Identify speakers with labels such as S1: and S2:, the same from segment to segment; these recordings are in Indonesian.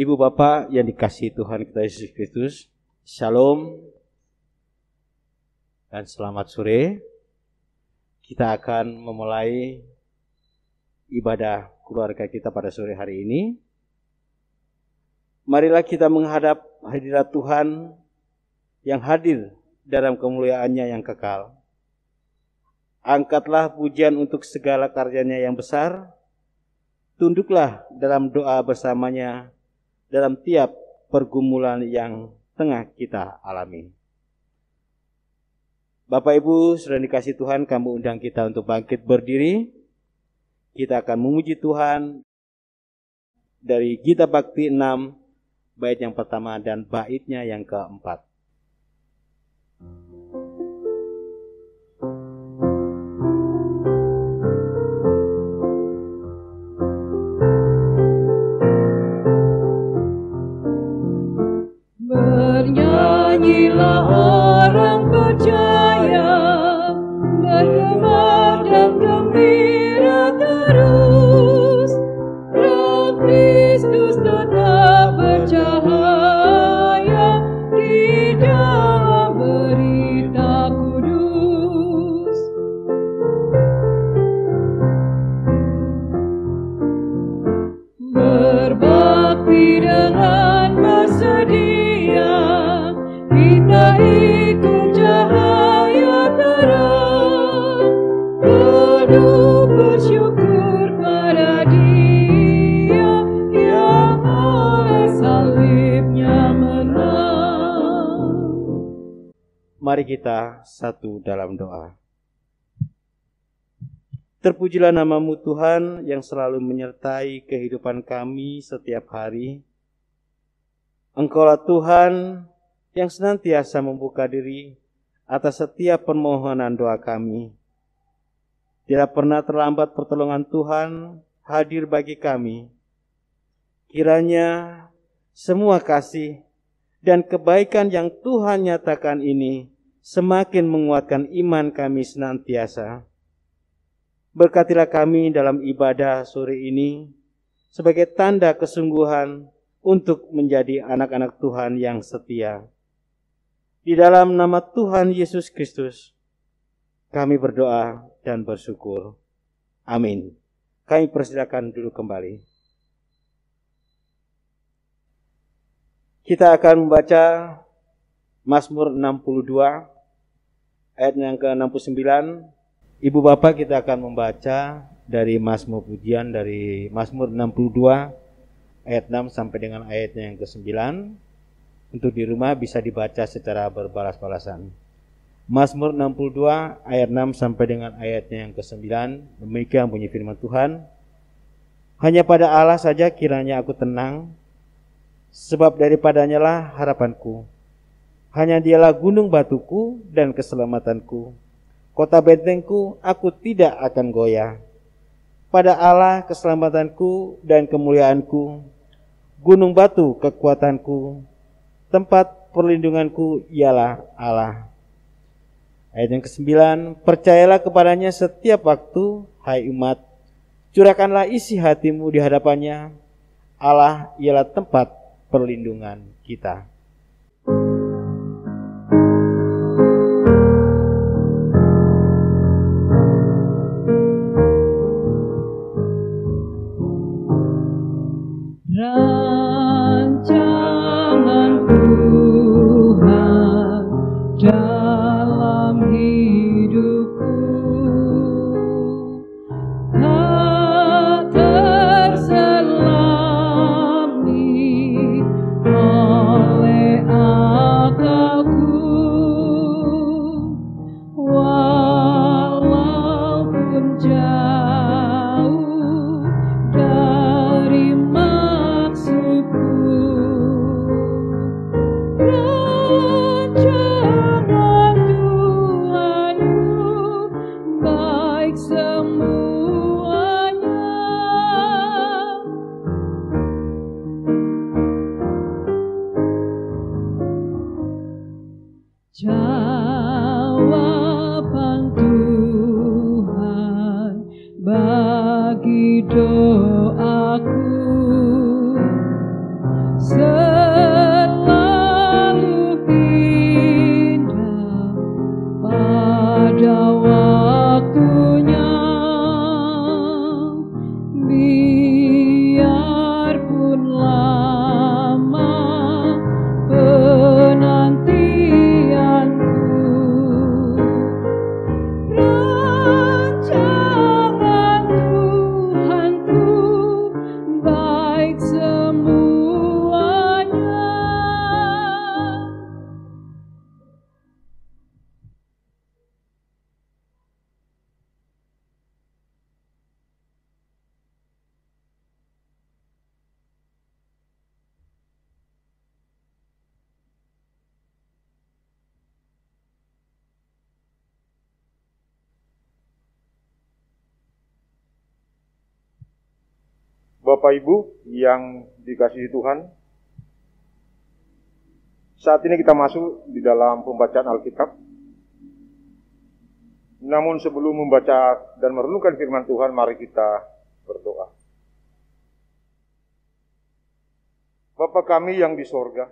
S1: Ibu Bapak yang dikasihi Tuhan kita Yesus Kristus, Shalom dan selamat sore. Kita akan memulai ibadah keluarga kita pada sore hari ini. Marilah kita menghadap hadirat Tuhan yang hadir dalam kemuliaannya yang kekal. Angkatlah pujian untuk segala karyanya yang besar. Tunduklah dalam doa bersamanya dalam tiap pergumulan yang tengah kita alami. Bapak Ibu, sudah dikasih Tuhan, kami undang kita untuk bangkit berdiri. Kita akan memuji Tuhan dari Gita Bhakti 6, bait yang pertama dan baitnya yang keempat.
S2: Bernyanyilah orang percaya, bergema dan gembira terus. Roh Kristus tetap bercahaya di dalam berita kudus. Berbakti dengan bersedia, kita ikut cahaya terang, penuh bersyukur pada Dia yang oleh salibnya menang.
S1: Mari kita satu dalam doa. Terpujilah nama-Mu Tuhan yang selalu menyertai kehidupan kami setiap hari. Engkaulah Tuhan yang senantiasa membuka diri atas setiap permohonan doa kami. Tidak pernah terlambat pertolongan Tuhan hadir bagi kami. Kiranya semua kasih dan kebaikan yang Tuhan nyatakan ini semakin menguatkan iman kami senantiasa. Berkatilah kami dalam ibadah sore ini sebagai tanda kesungguhan untuk menjadi anak-anak Tuhan yang setia. Di dalam nama Tuhan Yesus Kristus, kami berdoa dan bersyukur. Amin. Kami persilakan duduk kembali. Kita akan membaca Mazmur 62, ayat yang ke-69. Ibu Bapak, kita akan membaca dari Mazmur pujian dari Mazmur 62, ayat 6 sampai dengan ayatnya yang ke-9. Untuk di rumah bisa dibaca secara berbalas-balasan. Mazmur 62 ayat 6 sampai dengan ayatnya yang ke-9. Demikian bunyi firman Tuhan. Hanya pada Allah saja kiranya aku tenang, sebab daripadanya lah harapanku. Hanya Dialah gunung batuku dan keselamatanku. Kota bentengku, aku tidak akan goyah. Pada Allah keselamatanku dan kemuliaanku, gunung batu kekuatanku, tempat perlindunganku ialah Allah. Ayat yang ke-9, percayalah kepadanya setiap waktu, hai umat, curahkanlah isi hatimu di hadapannya. Allah ialah tempat perlindungan kita.
S2: Rancangan Tuhan dalam hidupku tak terselami oleh akalku, walaupun jauh dari rancangan Tuhanku baik semuanya. Jawaban Tuhan bagi doaku selalu indah pada waktunya. Biarpun lama penantianku, rancangan Tuhanku baik semuanya.
S3: Bapak Ibu yang dikasihi Tuhan, saat ini kita masuk di dalam pembacaan Alkitab. Namun sebelum membaca dan merenungkan firman Tuhan, mari kita berdoa. Bapa kami yang di sorga,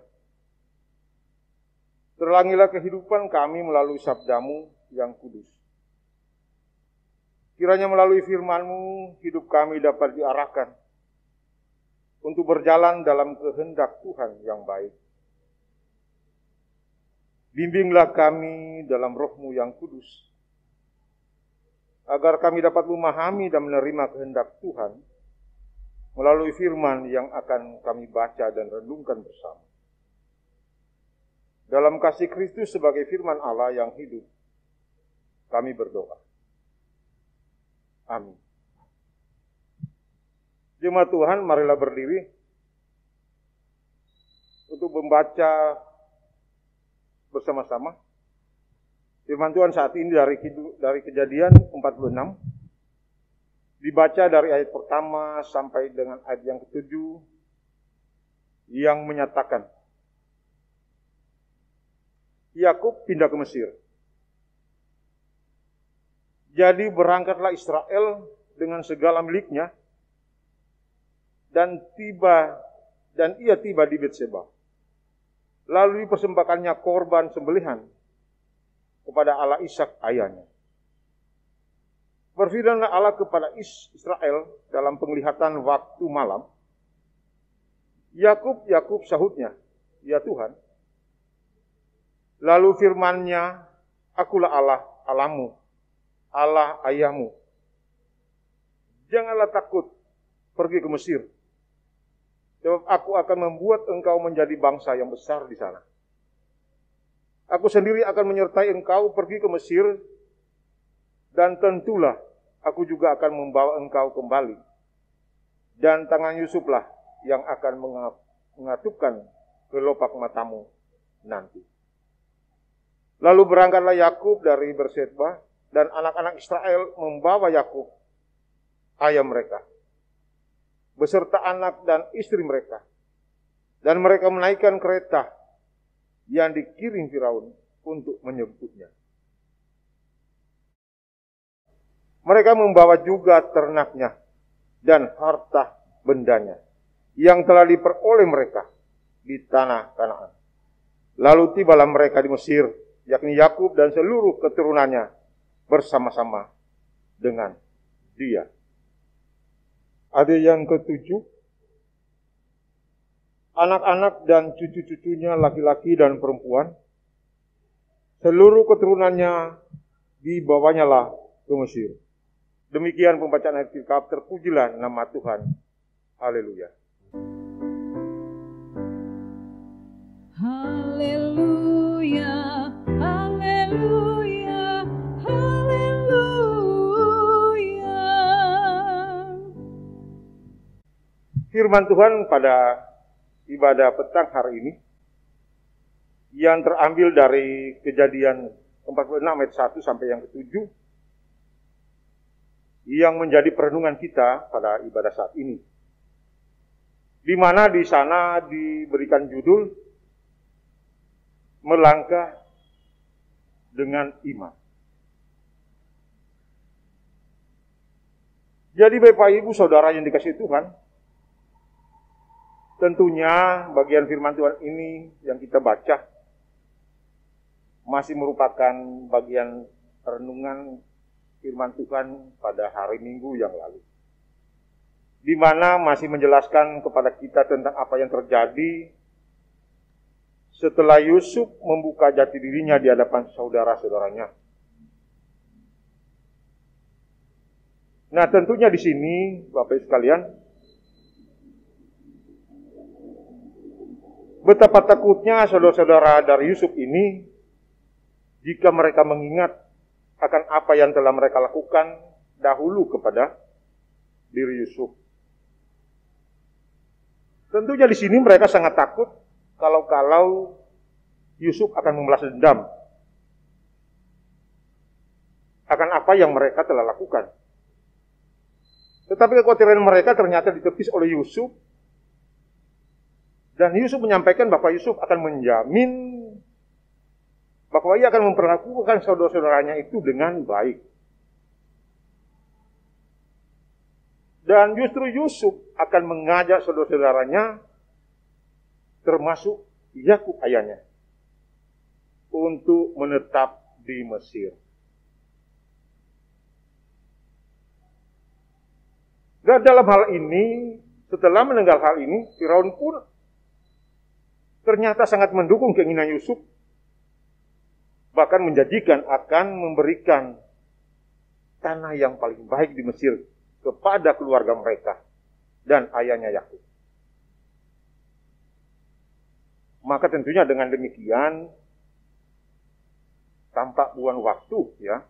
S3: terlangilah kehidupan kami melalui sabdamu yang kudus. Kiranya melalui firman-Mu, hidup kami dapat diarahkan untuk berjalan dalam kehendak Tuhan yang baik. Bimbinglah kami dalam Roh-Mu yang kudus, agar kami dapat memahami dan menerima kehendak Tuhan melalui firman yang akan kami baca dan renungkan bersama. Dalam kasih Kristus sebagai firman Allah yang hidup, kami berdoa. Amin. Jemaat Tuhan, marilah berdiri untuk membaca bersama-sama firman Tuhan saat ini dari Kejadian 46. Dibaca dari ayat pertama sampai dengan ayat yang ke-7 yang menyatakan, Yakub pindah ke Mesir. Jadi berangkatlah Israel dengan segala miliknya, dan ia tiba di Betseba. Lalu dipersembahkannya korban sembelihan kepada Allah Ishak ayahnya. Berfirmanlah Allah kepada Israel dalam penglihatan waktu malam, Yakub, Yakub, sahutnya, ya Tuhan. Lalu firman-Nya, akulah Allah, Allahmu, Allah ayahmu. Janganlah takut pergi ke Mesir, sebab aku akan membuat engkau menjadi bangsa yang besar di sana. Aku sendiri akan menyertai engkau pergi ke Mesir, dan tentulah aku juga akan membawa engkau kembali. Dan tangan Yusuflah yang akan mengatupkan kelopak matamu nanti. Lalu berangkatlah Yakub dari Berseba, dan anak-anak Israel membawa Yakub, ayah mereka, beserta anak dan istri mereka. Dan mereka menaikkan kereta yang dikirim Firaun untuk menjemputnya. Mereka membawa juga ternaknya dan harta bendanya yang telah diperoleh mereka di tanah Kanaan. Lalu tibalah mereka di Mesir, yakni Yakub dan seluruh keturunannya bersama-sama dengan dia. Ada yang ke-7, anak-anak dan cucu-cucunya laki-laki dan perempuan, seluruh keturunannya dibawanyalah ke Mesir. Demikian pembacaan ayat Alkitab, terpujilah nama Tuhan. Haleluya.
S2: Haleluya, haleluya, haleluya.
S3: Firman Tuhan pada ibadah petang hari ini yang terambil dari Kejadian 46 ayat 1 sampai yang ke-7 yang menjadi perenungan kita pada ibadah saat ini. Di mana di sana diberikan judul melangkah dengan iman. Jadi Bapak Ibu Saudara yang dikasihi Tuhan, Tentunya bagian firman Tuhan ini yang kita baca masih merupakan bagian renungan firman Tuhan pada hari Minggu yang lalu, di mana masih menjelaskan kepada kita tentang apa yang terjadi setelah Yusuf membuka jati dirinya di hadapan saudara-saudaranya. Nah, tentunya di sini, Bapak Ibu sekalian, betapa takutnya saudara-saudara dari Yusuf ini jika mereka mengingat akan apa yang telah mereka lakukan dahulu kepada diri Yusuf. Tentunya di sini mereka sangat takut kalau Yusuf akan membalas dendam akan apa yang mereka telah lakukan. Tetapi kekhawatiran mereka ternyata ditepis oleh Yusuf. Dan Yusuf menyampaikan bahwa Yusuf akan menjamin bahwa ia akan memperlakukan saudara-saudaranya itu dengan baik. Dan justru Yusuf akan mengajak saudara-saudaranya, termasuk Yakub ayahnya, untuk menetap di Mesir. Dan dalam hal ini, setelah mendengar hal ini, Firaun pun ternyata sangat mendukung keinginan Yusuf, bahkan menjanjikan akan memberikan tanah yang paling baik di Mesir kepada keluarga mereka dan ayahnya Yakub. Maka tentunya dengan demikian tanpa buang waktu, ya,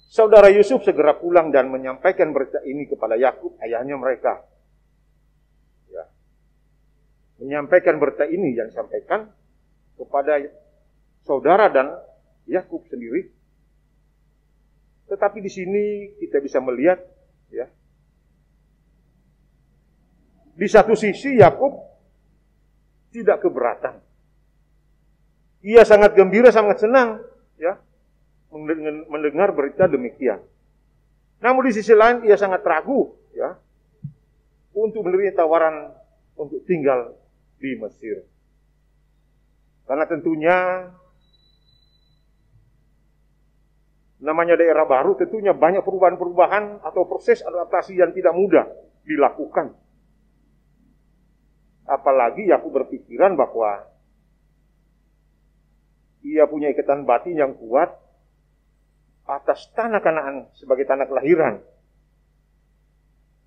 S3: saudara Yusuf segera pulang dan menyampaikan berita ini kepada Yakub, ayahnya mereka. Ya. Menyampaikan berita ini yang disampaikan kepada saudara dan Yakub sendiri. Tetapi di sini kita bisa melihat, ya, di satu sisi Yakub tidak keberatan. Ia sangat gembira, sangat senang, ya, mendengar berita demikian. Namun di sisi lain ia sangat ragu, ya, untuk menerima tawaran untuk tinggal di Mesir. Karena tentunya namanya daerah baru, tentunya banyak perubahan-perubahan atau proses adaptasi yang tidak mudah dilakukan. Apalagi Yakub berpikiran bahwa ia punya ikatan batin yang kuat atas tanah Kanaan sebagai tanah kelahiran,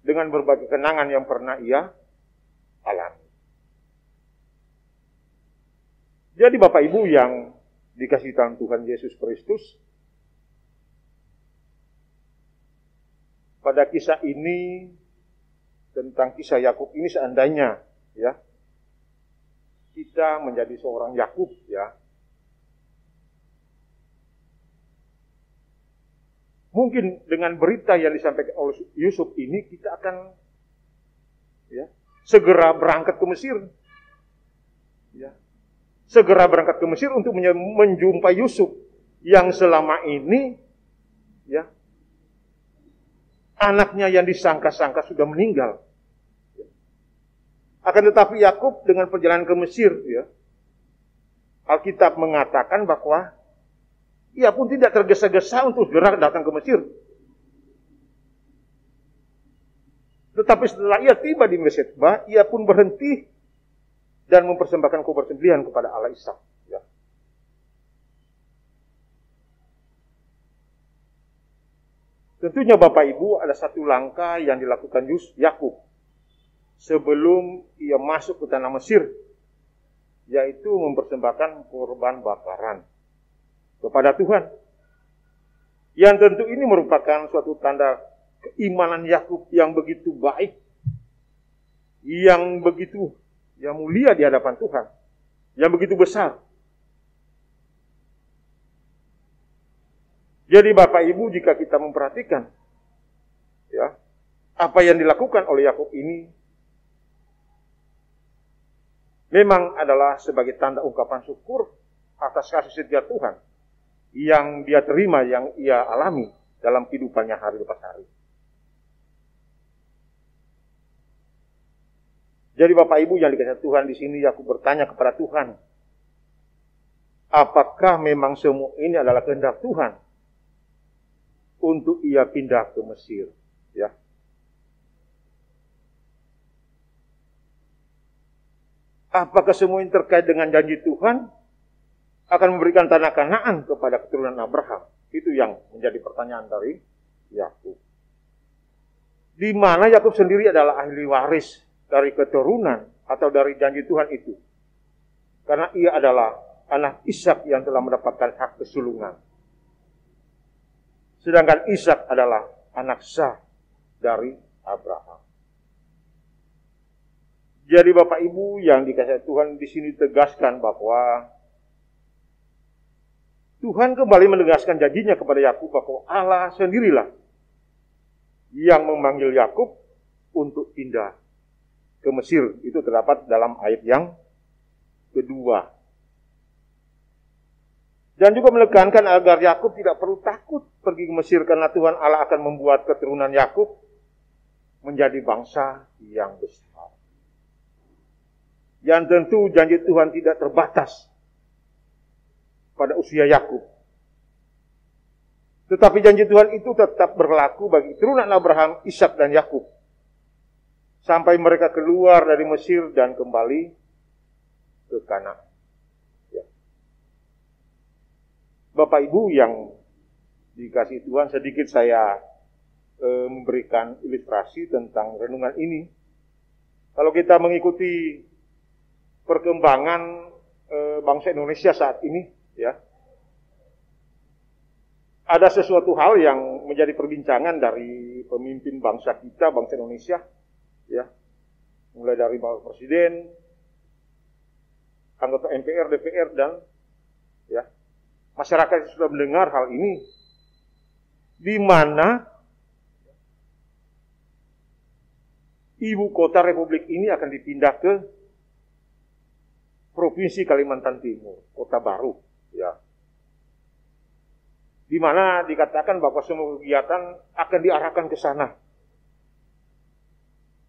S3: dengan berbagai kenangan yang pernah ia alami. Jadi Bapak Ibu yang dikasihi Tuhan Yesus Kristus, pada kisah ini, tentang kisah Yakub ini, seandainya, ya, kita menjadi seorang Yakub, ya, mungkin dengan berita yang disampaikan oleh Yusuf ini, kita akan, ya, segera berangkat ke Mesir, ya, segera berangkat ke Mesir untuk menjumpai Yusuf yang selama ini, ya, anaknya yang disangka-sangka sudah meninggal. Akan tetapi Yakub dengan perjalanan ke Mesir, ya, Alkitab mengatakan bahwa ia pun tidak tergesa-gesa untuk segera datang ke Mesir. Tetapi setelah ia tiba di Mesbah, ia pun berhenti dan mempersembahkan korban sembelihan kepada Allah Ishak. Ya. Tentunya Bapak Ibu, ada satu langkah yang dilakukan Yakub sebelum ia masuk ke tanah Mesir, yaitu mempersembahkan korban bakaran kepada Tuhan. Yang tentu ini merupakan suatu tanda keimanan Yakub yang begitu baik, yang begitu mulia di hadapan Tuhan, yang begitu besar. Jadi Bapak Ibu, jika kita memperhatikan, ya, apa yang dilakukan oleh Yakub ini memang adalah sebagai tanda ungkapan syukur atas kasih setia Tuhan yang dia terima, yang ia alami dalam kehidupannya hari lepas hari. Jadi Bapak Ibu yang dikasihi Tuhan, di sini aku bertanya kepada Tuhan, apakah memang semua ini adalah kehendak Tuhan untuk ia pindah ke Mesir? Ya. Apakah semua ini terkait dengan janji Tuhan akan memberikan tanah Kanaan kepada keturunan Abraham? Itu yang menjadi pertanyaan dari Yakub. Di mana Yakub sendiri adalah ahli waris dari keturunan atau dari janji Tuhan itu. Karena ia adalah anak Ishak yang telah mendapatkan hak kesulungan. Sedangkan Ishak adalah anak sah dari Abraham. Jadi Bapak Ibu yang dikasihi Tuhan, di sini tegaskan bahwa Tuhan kembali menegaskan janjinya kepada Yakub bahwa Allah sendirilah yang memanggil Yakub untuk pindah ke Mesir. Itu terdapat dalam ayat yang kedua. Dan juga menekankan agar Yakub tidak perlu takut pergi ke Mesir, karena Tuhan Allah akan membuat keturunan Yakub menjadi bangsa yang besar. Yang tentu janji Tuhan tidak terbatas pada usia Yakub. Tetapi janji Tuhan itu tetap berlaku bagi keturunan Abraham, Ishak dan Yakub sampai mereka keluar dari Mesir dan kembali ke Kanaan. Ya. Bapak Ibu yang dikasihi Tuhan, sedikit saya memberikan ilustrasi tentang renungan ini. Kalau kita mengikuti perkembangan bangsa Indonesia saat ini, ya, ada sesuatu hal yang menjadi perbincangan dari pemimpin bangsa kita, bangsa Indonesia, ya, mulai dari Bapak Presiden, anggota MPR, DPR, dan ya, masyarakat yang sudah mendengar hal ini, di mana ibu kota Republik ini akan dipindah ke Provinsi Kalimantan Timur, kota baru, ya. Di mana dikatakan bahwa semua kegiatan akan diarahkan ke sana.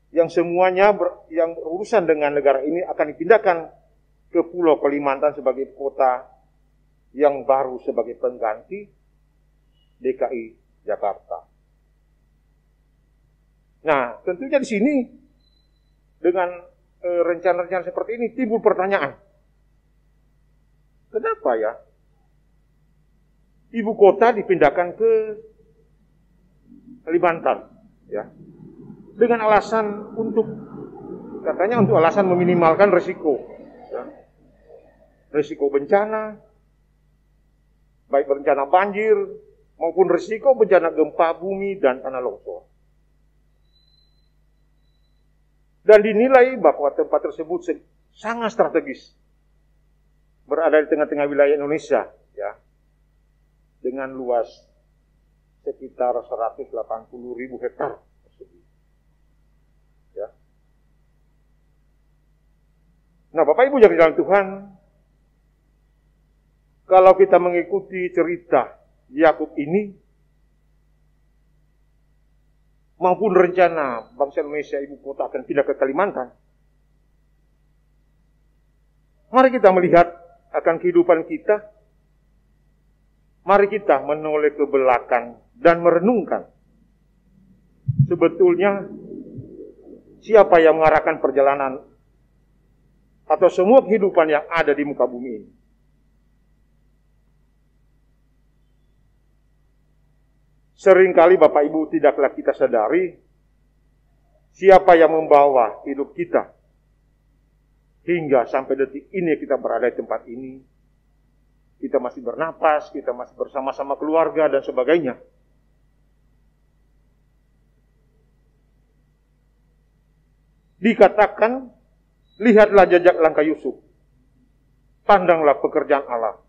S3: Yang semuanya yang berurusan dengan negara ini akan dipindahkan ke Pulau Kalimantan sebagai kota yang baru sebagai pengganti DKI Jakarta. Nah, tentunya di sini dengan rencana-rencana seperti ini timbul pertanyaan. Kenapa ya ibu kota dipindahkan ke Kalimantan, ya, dengan alasan katanya untuk alasan meminimalkan risiko, ya, risiko bencana, baik bencana banjir maupun risiko bencana gempa bumi dan tanah longsor. Dan dinilai bahwa tempat tersebut sangat strategis, berada di tengah-tengah wilayah Indonesia, ya, dengan luas sekitar 180.000 hektar persegi. Ya. Nah, Bapak Ibu yang di dalam Tuhan, kalau kita mengikuti cerita Yakub ini maupun rencana bangsa Indonesia ibu kota akan pindah ke Kalimantan, mari kita melihat akan kehidupan kita. Mari kita menoleh ke belakang dan merenungkan sebetulnya siapa yang mengarahkan perjalanan atau semua kehidupan yang ada di muka bumi ini. Seringkali Bapak Ibu tidaklah kita sadari siapa yang membawa hidup kita hingga sampai detik ini kita berada di tempat ini. Kita masih bernapas, kita masih bersama-sama keluarga dan sebagainya. Dikatakan, lihatlah jejak langkah Yusuf. Pandanglah pekerjaan Allah.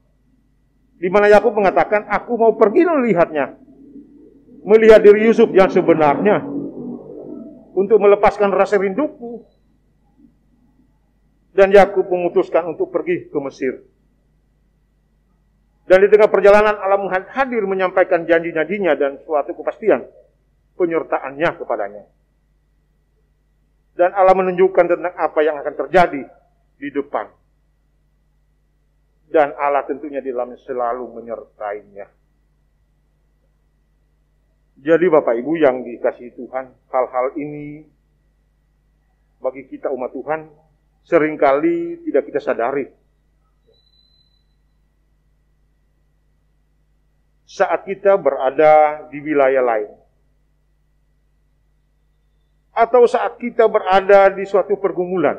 S3: Di mana Yakub mengatakan, aku mau pergi melihatnya. Melihat diri Yusuf yang sebenarnya. Untuk melepaskan rasa rinduku. Dan Yakub memutuskan untuk pergi ke Mesir. Dan di tengah perjalanan Allah hadir menyampaikan janji-janjinya dan suatu kepastian penyertaannya kepadanya. Dan Allah menunjukkan tentang apa yang akan terjadi di depan. Dan Allah tentunya di dalamnya selalu menyertainya. Jadi Bapak Ibu yang dikasihi Tuhan, hal-hal ini bagi kita umat Tuhan seringkali tidak kita sadari. Saat kita berada di wilayah lain, atau saat kita berada di suatu pergumulan,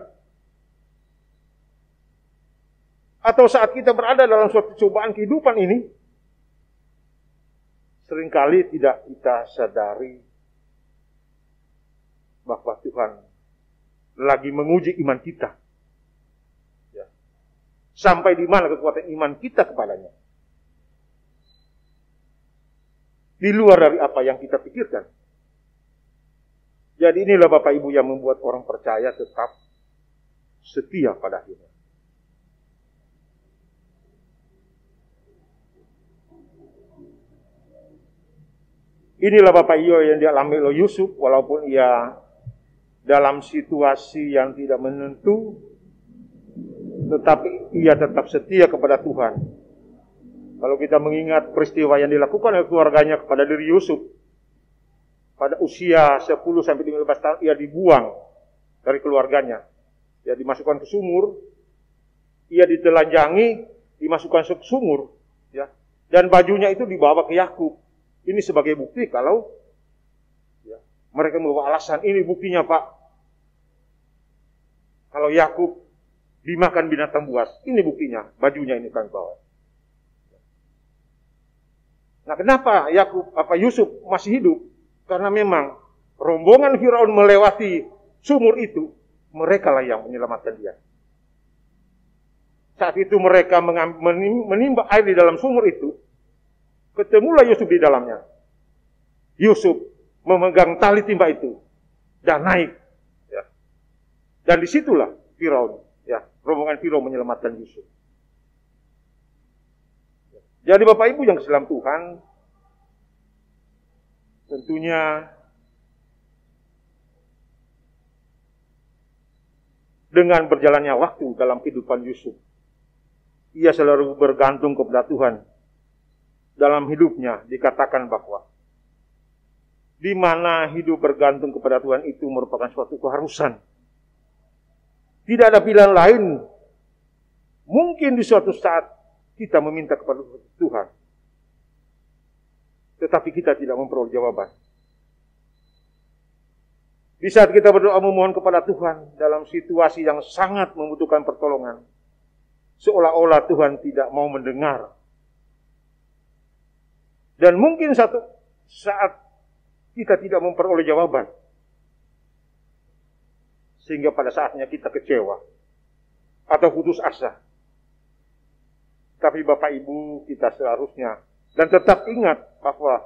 S3: atau saat kita berada dalam suatu cobaan kehidupan ini, seringkali tidak kita sadari bahwa Tuhan lagi menguji iman kita. Ya. Sampai di mana kekuatan iman kita kepadanya. Di luar dari apa yang kita pikirkan. Jadi inilah Bapak Ibu yang membuat orang percaya tetap setia pada akhirnya. Inilah Bapak Ibu yang dialami oleh Yusuf, walaupun ia dalam situasi yang tidak menentu, tetapi ia tetap setia kepada Tuhan. Kalau kita mengingat peristiwa yang dilakukan oleh keluarganya kepada diri Yusuf, pada usia 10-15 tahun ia dibuang dari keluarganya. Ia dimasukkan ke sumur, ia ditelanjangi, dimasukkan ke sumur, ya. Dan bajunya itu dibawa ke Yakub. Ini sebagai bukti kalau ya, mereka membawa alasan, ini buktinya Pak. Kalau Yakub dimakan binatang buas, ini buktinya, bajunya ini kami bawa. Nah, kenapa Yusuf masih hidup? Karena memang rombongan Firaun melewati sumur itu, mereka lah yang menyelamatkan dia. Saat itu mereka menimba air di dalam sumur itu, ketemulah Yusuf di dalamnya. Yusuf memegang tali timba itu dan naik. Ya. Dan disitulah Firaun, ya, rombongan Firaun menyelamatkan Yusuf. Jadi Bapak Ibu yang keselam Tuhan, tentunya dengan berjalannya waktu dalam kehidupan Yusuf, ia selalu bergantung kepada Tuhan. Dalam hidupnya dikatakan bahwa di mana hidup bergantung kepada Tuhan itu merupakan suatu keharusan. Tidak ada pilihan lain. Mungkin di suatu saat kita meminta kepada Tuhan, tetapi kita tidak memperoleh jawaban. Di saat kita berdoa memohon kepada Tuhan dalam situasi yang sangat membutuhkan pertolongan, seolah-olah Tuhan tidak mau mendengar. Dan mungkin satu saat kita tidak memperoleh jawaban, sehingga pada saatnya kita kecewa atau putus asa. Tapi Bapak Ibu, kita seharusnya dan tetap ingat bahwa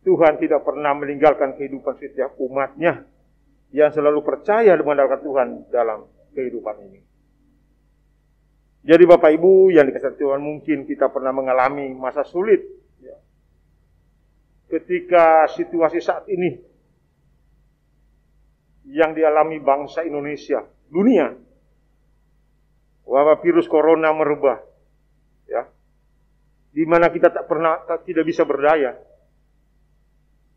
S3: Tuhan tidak pernah meninggalkan kehidupan setiap umatnya yang selalu percaya mengandalkan Tuhan dalam kehidupan ini. Jadi Bapak Ibu yang dikasihi Tuhan, mungkin kita pernah mengalami masa sulit. Ya. Ketika situasi saat ini yang dialami bangsa Indonesia, dunia, wabah virus corona merubah, ya, di mana kita tidak bisa berdaya,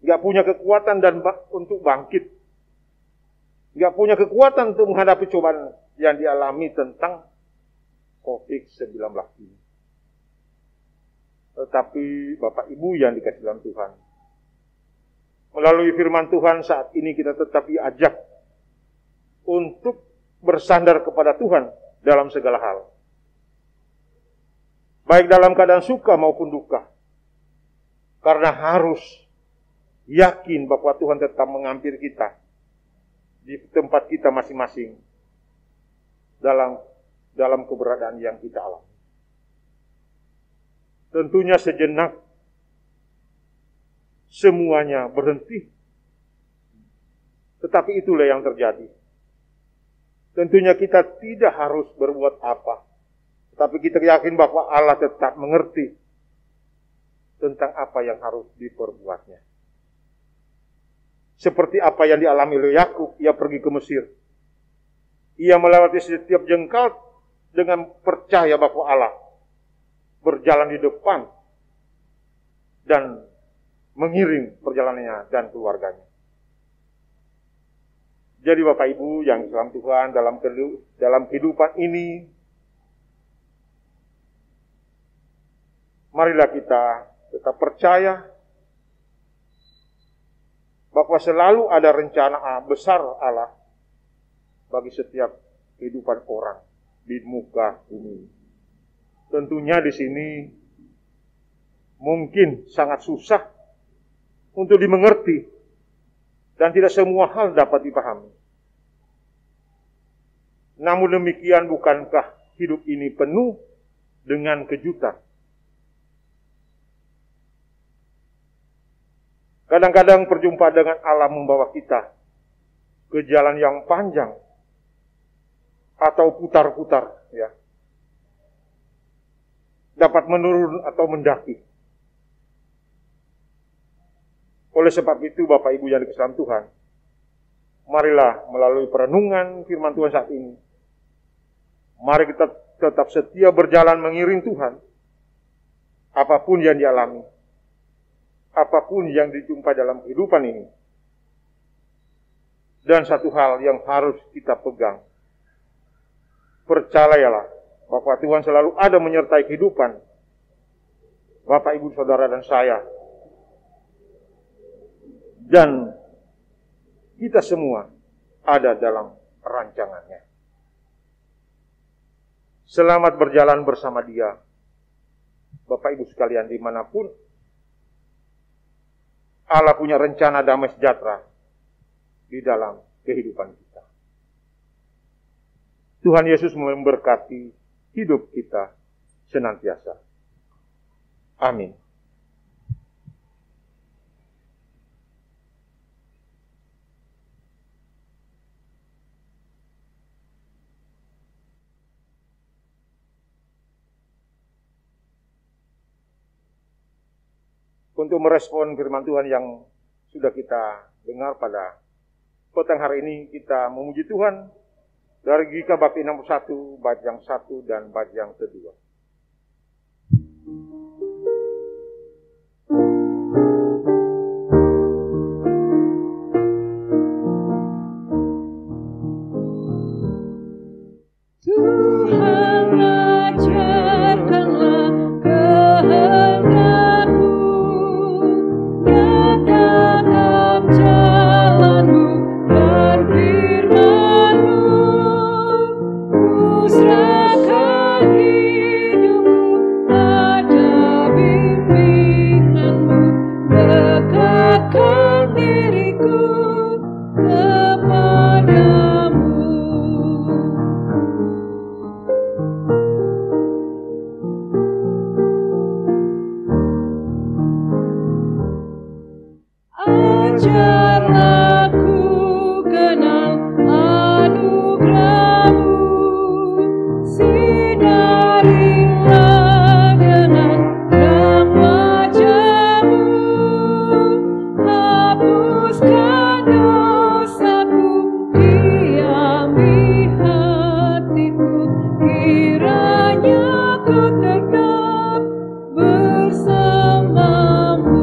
S3: nggak punya kekuatan untuk bangkit, nggak punya kekuatan untuk menghadapi cobaan yang dialami tentang COVID-19 ini. Tetapi Bapak Ibu yang dikasihi dalam Tuhan, melalui firman Tuhan saat ini kita tetap diajak untuk bersandar kepada Tuhan dalam segala hal. Baik dalam keadaan suka maupun duka. Karena harus yakin bahwa Tuhan tetap mengampiri kita di tempat kita masing-masing dalam keberadaan yang kita alami. Tentunya sejenak semuanya berhenti. Tetapi itulah yang terjadi. Tentunya kita tidak harus berbuat apa. Tetapi kita yakin bahwa Allah tetap mengerti tentang apa yang harus diperbuatnya. Seperti apa yang dialami oleh Yakub, ia pergi ke Mesir. Ia melewati setiap jengkal dengan percaya bahwa Allah berjalan di depan dan mengiring perjalanannya dan keluarganya. Jadi Bapak Ibu yang dalam Tuhan, dalam kehidupan ini, marilah kita tetap percaya bahwa selalu ada rencana besar Allah bagi setiap kehidupan orang di muka bumi. Tentunya di sini mungkin sangat susah untuk dimengerti dan tidak semua hal dapat dipahami. Namun demikian, bukankah hidup ini penuh dengan kejutan? Kadang-kadang perjumpaan dengan Allah membawa kita ke jalan yang panjang atau putar-putar, ya. Dapat menurun atau mendaki. Oleh sebab itu, Bapak Ibu yang dikasihi Tuhan, marilah melalui perenungan firman Tuhan saat ini, mari kita tetap setia berjalan mengiring Tuhan, apapun yang dialami, apapun yang dijumpai dalam kehidupan ini. Dan satu hal yang harus kita pegang, percayalah bahwa Tuhan selalu ada menyertai kehidupan Bapak, Ibu, Saudara, dan saya. Dan kita semua ada dalam rancangannya. Selamat berjalan bersama Dia, Bapak Ibu sekalian, dimanapun Allah punya rencana damai sejahtera di dalam kehidupan kita. Tuhan Yesus memberkati hidup kita senantiasa. Amin. Untuk merespon firman Tuhan yang sudah kita dengar pada petang hari ini, kita memuji Tuhan dari Gika bab 61, bait yang 1 dan bait yang kedua.
S2: Tuhan ajarkanlah kehendak-Mu, nyatakan jalan-Mu dan firman-Mu. Ku serahkan hidupku pada bimbingan-Mu, dekatkan diriku kepadamu. Ajarlah ku kenal anugerah-Mu, sinarilah dengan terang wajah-Mu, hapuskan dosaku, diami hatiku, kiranya ku tetap bersama-Mu.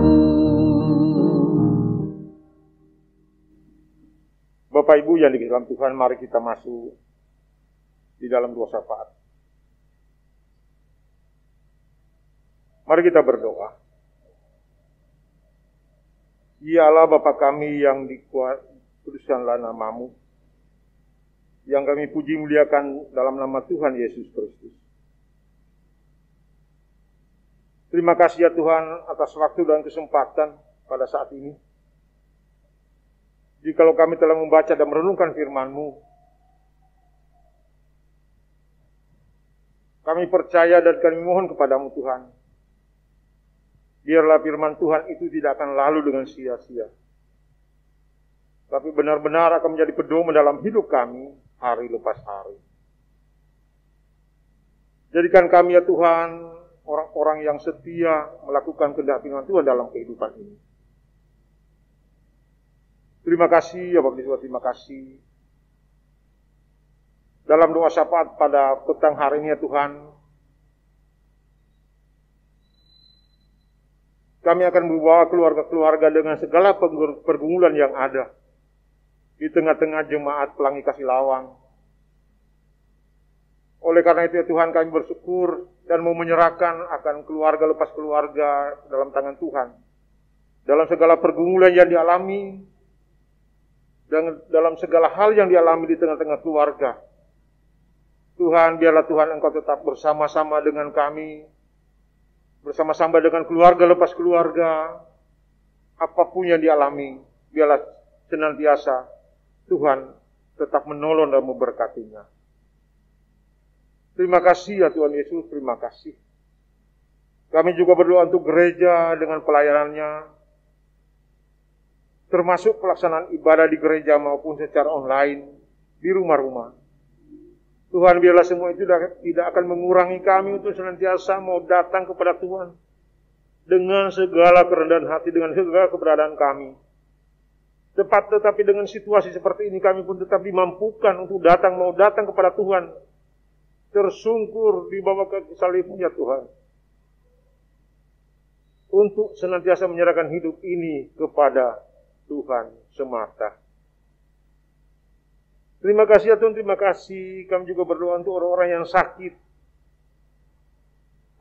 S3: Bapak Ibu yang dikasihi dalam Tuhan, mari kita masuk di dalam dua syafaat. Mari kita berdoa. Ya Allah, Bapa kami yang dikuduskanlah nama-Mu, yang kami puji muliakan dalam nama Tuhan Yesus Kristus. Terima kasih ya Tuhan atas waktu dan kesempatan pada saat ini. Jikalau kami telah membaca dan merenungkan firman-Mu, kami percaya dan kami mohon kepadamu Tuhan, biarlah firman Tuhan itu tidak akan lalu dengan sia-sia, tapi benar-benar akan menjadi pedoman dalam hidup kami hari lepas hari. Jadikan kami ya Tuhan orang-orang yang setia melakukan kehendak firman Tuhan dalam kehidupan ini. Terima kasih ya Bapak di surga, terima kasih. Dalam doa syafaat pada petang hari ini ya Tuhan, kami akan membawa keluarga-keluarga dengan segala pergumulan yang ada di tengah-tengah jemaat Pelangi Kasih Lawang. Oleh karena itu ya Tuhan, kami bersyukur dan mau menyerahkan akan keluarga lepas keluarga dalam tangan Tuhan. Dalam segala pergumulan yang dialami, dan dalam segala hal yang dialami di tengah-tengah keluarga. Tuhan, biarlah Tuhan Engkau tetap bersama-sama dengan kami, bersama-sama dengan keluarga lepas keluarga, apapun yang dialami, biarlah senantiasa Tuhan tetap menolong dan memberkatinya. Terima kasih ya Tuhan Yesus, terima kasih. Kami juga berdoa untuk gereja dengan pelayanannya, termasuk pelaksanaan ibadah di gereja maupun secara online di rumah-rumah. Tuhan, biarlah semua itu tidak akan mengurangi kami untuk senantiasa mau datang kepada Tuhan dengan segala kerendahan hati, dengan segala keberadaan kami. Tetapi dengan situasi seperti ini kami pun tetap dimampukan untuk mau datang kepada Tuhan, tersungkur di bawah kaki salib-Nya Tuhan, untuk senantiasa menyerahkan hidup ini kepada Tuhan semata. Terima kasih ya Tuhan, terima kasih. Kami juga berdoa untuk orang-orang yang sakit,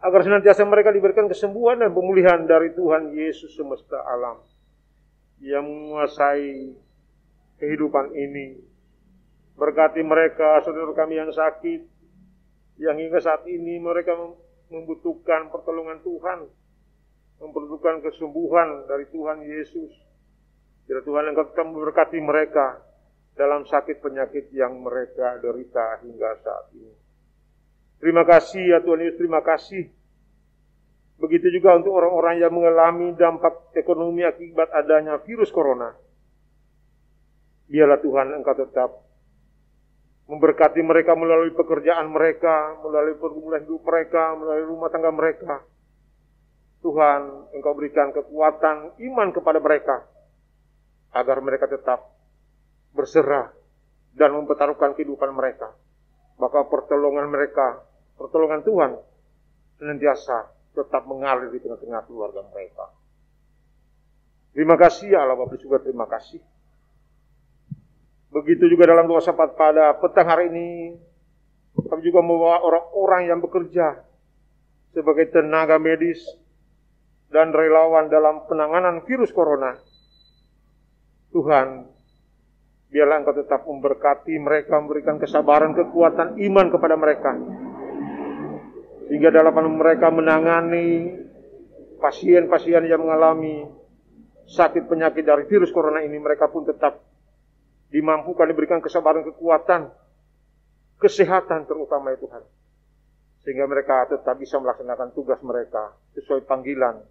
S3: agar senantiasa mereka diberikan kesembuhan dan pemulihan dari Tuhan Yesus semesta alam, yang menguasai kehidupan ini. Berkati mereka, saudara kami yang sakit, yang hingga saat ini mereka membutuhkan pertolongan Tuhan, membutuhkan kesembuhan dari Tuhan Yesus. Biar Tuhan Engkau tetap memberkati mereka dalam sakit penyakit yang mereka derita hingga saat ini. Terima kasih ya Tuhan Yesus, terima kasih. Begitu juga untuk orang-orang yang mengalami dampak ekonomi akibat adanya virus corona. Biarlah Tuhan Engkau tetap memberkati mereka melalui pekerjaan mereka, melalui pergumulan hidup mereka, melalui rumah tangga mereka. Tuhan, Engkau berikan kekuatan iman kepada mereka, agar mereka tetap berserah dan mempertaruhkan kehidupan mereka. Maka pertolongan Tuhan senantiasa tetap mengalir di tengah-tengah keluarga mereka. Terima kasih ya Allah Bapa di surga, terima kasih. Begitu juga dalam doa syafaat pada petang hari ini, kami juga membawa orang-orang yang bekerja sebagai tenaga medis dan relawan dalam penanganan virus corona. Tuhan, biarlah Engkau tetap memberkati mereka, memberikan kesabaran, kekuatan iman kepada mereka, sehingga dalam mereka menangani pasien-pasien yang mengalami sakit penyakit dari virus corona ini, mereka pun tetap dimampukan, diberikan kesabaran, kekuatan, kesehatan terutama ya Tuhan, sehingga mereka tetap bisa melaksanakan tugas mereka sesuai panggilan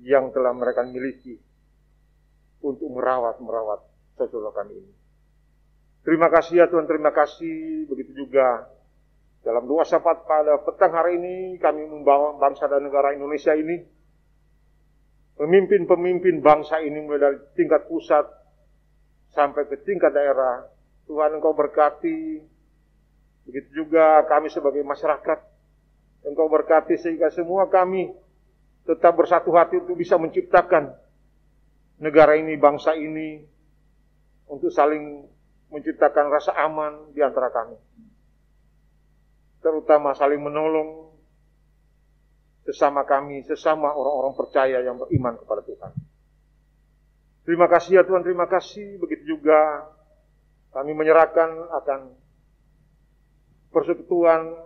S3: yang telah mereka miliki untuk merawat saudara kami ini. Terima kasih ya Tuhan, terima kasih. Begitu juga dalam doa syafaat pada petang hari ini, kami membawa bangsa dan negara Indonesia ini, pemimpin-pemimpin bangsa ini mulai dari tingkat pusat sampai ke tingkat daerah. Tuhan Engkau berkati. Begitu juga kami sebagai masyarakat, Engkau berkati sehingga semua kami tetap bersatu hati untuk bisa menciptakan negara ini, bangsa ini, untuk saling menciptakan rasa aman di antara kami. Terutama saling menolong sesama kami, sesama orang-orang percaya yang beriman kepada Tuhan. Terima kasih ya Tuhan, terima kasih. Begitu juga kami menyerahkan akan persekutuan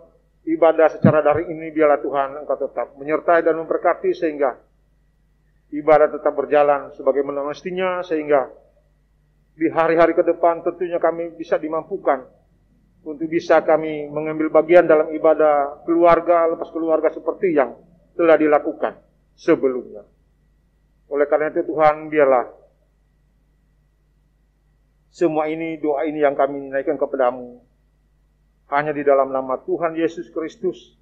S3: ibadah secara daring ini. Biarlah Tuhan Engkau tetap menyertai dan memberkati sehingga ibadah tetap berjalan sebagaimana mestinya, sehingga di hari-hari ke depan tentunya kami bisa dimampukan untuk bisa kami mengambil bagian dalam ibadah keluarga lepas keluarga seperti yang telah dilakukan sebelumnya. Oleh karena itu Tuhan, biarlah semua ini, doa ini yang kami naikkan kepadamu hanya di dalam nama Tuhan Yesus Kristus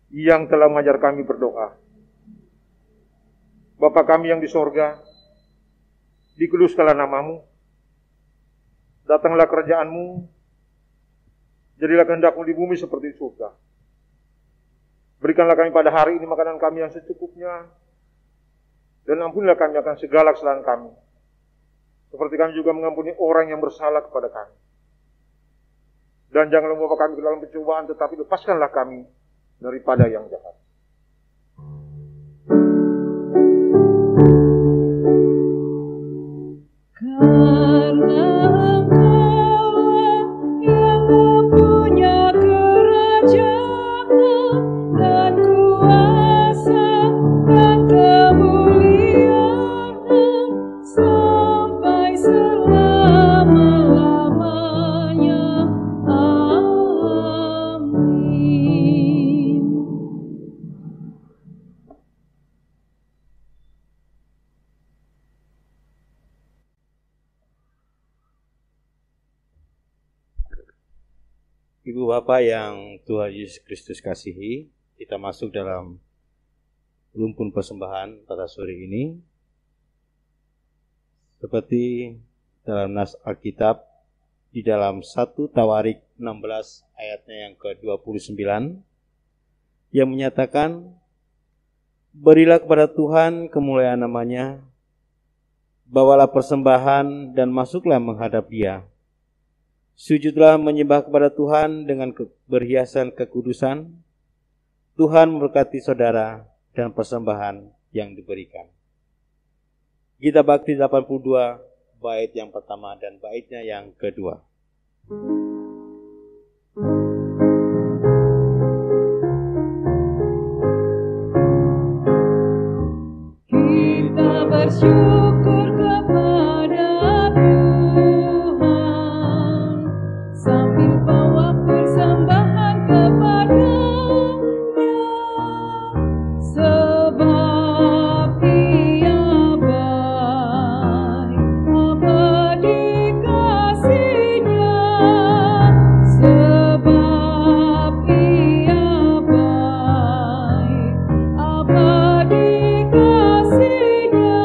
S3: yang telah mengajar kami berdoa. Bapa kami yang di sorga, dikuduskanlah namamu, datanglah kerajaan-Mu, jadilah kehendak-Mu di bumi seperti di surga. Berikanlah kami pada hari ini makanan kami yang secukupnya, dan ampunilah kami akan segala kesalahan kami, seperti kami juga mengampuni orang yang bersalah kepada kami. Dan janganlah membawa kami ke dalam pencobaan, tetapi lepaskanlah kami daripada yang jahat.
S2: Karena Engkaulah yang mempunyai kerajaan dan kuasa dan kemuliaan sampai selama-lamanya. Amin.
S1: Ibu Bapak yang Tuhan Yesus Kristus kasihi, kita masuk dalam rumpun persembahan pada sore ini. Seperti dalam nas Alkitab, di dalam 1 Tawarik 16 ayatnya yang ke-29, yang menyatakan, berilah kepada Tuhan kemuliaan namanya, bawalah persembahan dan masuklah menghadap Dia. Sujudlah menyembah kepada Tuhan dengan berhiasan kekudusan. Tuhan memberkati saudara dan persembahan yang diberikan. Gita Bakti 82, bait yang pertama dan baitnya yang kedua.
S2: Kita bersyukur kepada Tuhan sambil bawa persembahan kepada-Nya, sebab Ia baik, abadi kasih-Nya, sebab Ia baik, abadi kasih-Nya.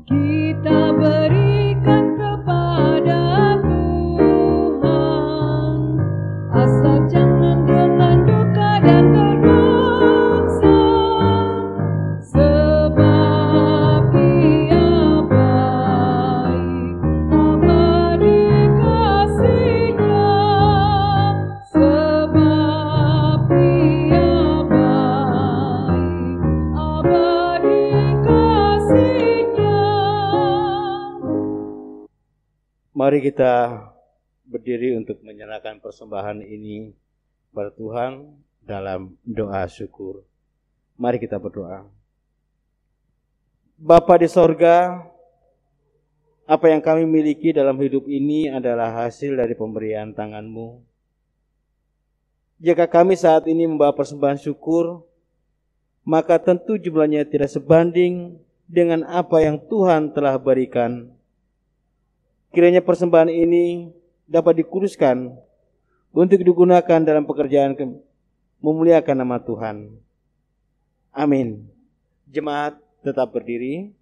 S2: Kita berikan kepada Tuhan, asal jangan dengan duka dan terpaksa, sebab Ia baik, abadi kasih-Nya, sebab Ia baik, abadi kasih-Nya.
S1: Mari kita berdiri untuk menyerahkan persembahan ini kepada Tuhan dalam doa syukur. Mari kita berdoa. Bapa di sorga, apa yang kami miliki dalam hidup ini adalah hasil dari pemberian tangan-Mu. Jika kami saat ini membawa persembahan syukur, maka tentu jumlahnya tidak sebanding dengan apa yang Tuhan telah berikan. Kiranya persembahan ini dapat dikuduskan untuk digunakan dalam pekerjaan memuliakan nama Tuhan. Amin. Jemaat tetap berdiri.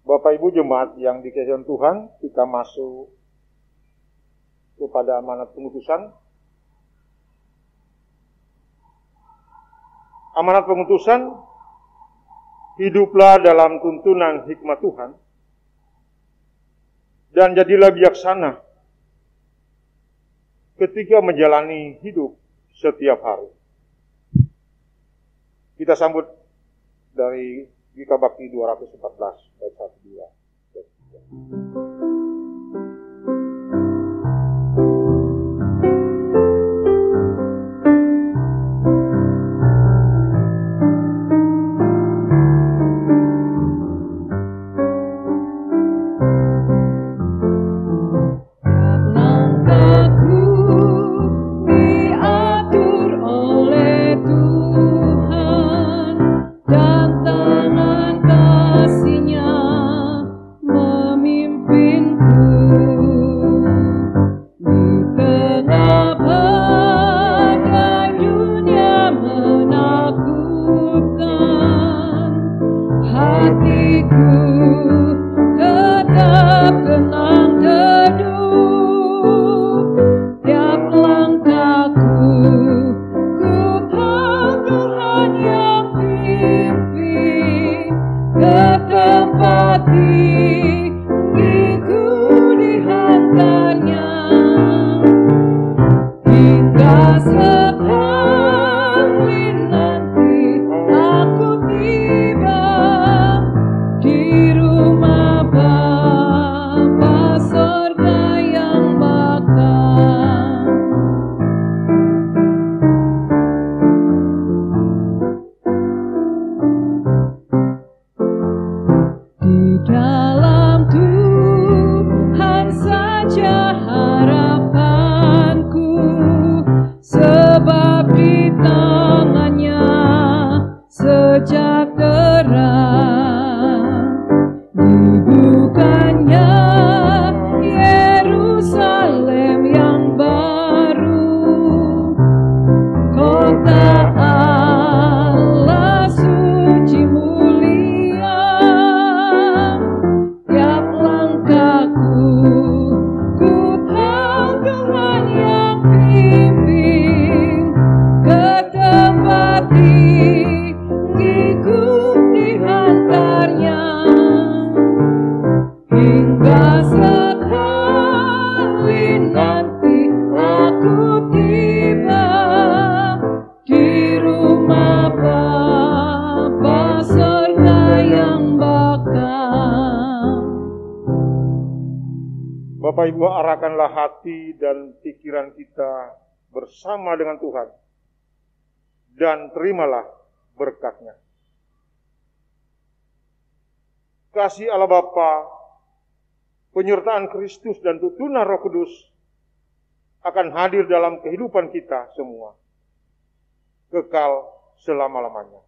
S3: Bapak Ibu jemaat yang dikasihi Tuhan, kita masuk kepada amanat pengutusan. Amanat pengutusan, hiduplah dalam tuntunan hikmat Tuhan, dan jadilah bijaksana ketika menjalani hidup setiap hari. Kita sambut dari Gita Bakti 214, bait 1, 2.
S2: Dan tangan kasih-Nya hatiku tetap tenang teduh. Tiap langkahku ku tahu Tuhan yang pimpin ke tempat tinggiku dihantarnya. Hingga sekali nanti aku tiba di rumah Bapa sorga yang bakal. Di dalam Tuhan saja harapanku, sebab di tangannya sejahtera. Dibukanya Yerusalem yang baru, kota Allah suci mulia. Tiap langkahku ku tahu Tuhan yang pimpin ke tempat tinggiku dihantarnya. Hingga sekali nanti aku tiba di rumah Bapa sorga yang bakal.
S3: Bapak Ibu, arahkanlah hati dan pikiran kita bersama dengan Tuhan dan terimalah berkat-Nya. Kasih Allah Bapa, penyertaan Kristus dan tuntunan Roh Kudus akan hadir dalam kehidupan kita semua, kekal selama-lamanya.